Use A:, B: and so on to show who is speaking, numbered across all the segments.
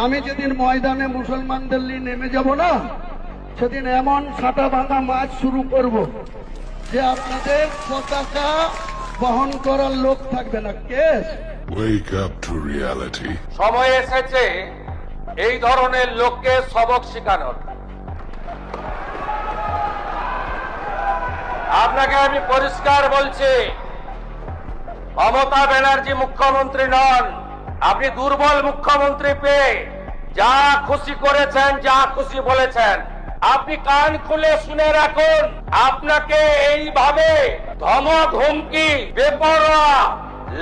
A: আমি যেদিন ময়দানে মুসলমানদের নিয়ে নেমে যাব না, সেদিন এমন সাটা ভাঙা মাছ শুরু করব যে আপনাদের পতাকা বহন করার লোক থাকবে না। Case
B: Wake up to reality.
C: সময় এসেছে এই ধরনের লোককে সবক শেখানোর। আপনাকে আমি পরিষ্কার বলছি, মমতা ব্যানার্জি মুখ্যমন্ত্রী নন। আপনি দুর্বল মুখ্যমন্ত্রী পেয়ে যা খুশি করেছেন, যা খুশি বলেছেন। আপনি কান খুলে শুনে রাখুন, আপনাকে এইভাবে ধমক হুমকি বেপরোয়া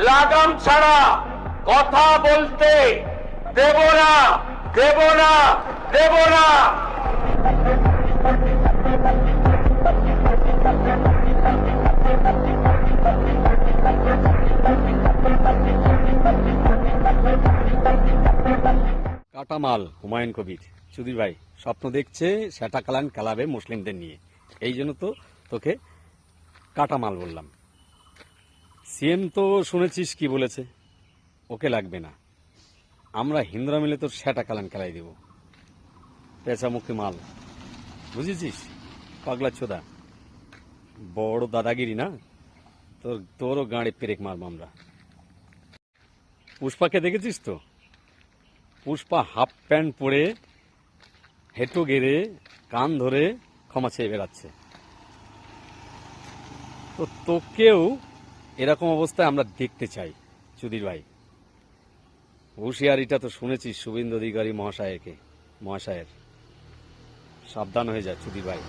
C: লাগাম ছাড়া কথা বলতে দেব না, দেব না, দেব না।
D: কাটামাল হুমায়ুন কবির। সুধীর ভাই স্বপ্ন দেখছে সেটা কালান কালাবে মুসলিমদের নিয়ে, এই জন্য তো তোকে কাটামাল বললাম। সিএম তো শুনেছিস কি বলেছে, ওকে লাগবে না, আমরা হিন্দুরা মিলে তোর সেটা কালান খেলাই দেব। পেঁচামুখী মাল, বুঝেছিস? পাগলা চোদা, বড় দাদাগিরি না তোরও গাঁড়ে পেরেক মারব আমরা। পুষ্পাকে দেখেছিস তো? পুষ্পা হাফ প্যান্ট পরে হেঁটো গেড়ে কান ধরে ক্ষমা চেয়ে বেড়াচ্ছে। তো তোকেও এরকম অবস্থায় আমরা দেখতে চাই সুধীর ভাই। হুঁশিয়ারিটা তো শুনেছিস শুভেন্দু অধিকারী মহাশয়ের। সাবধান হয়ে যা সুধীর ভাই।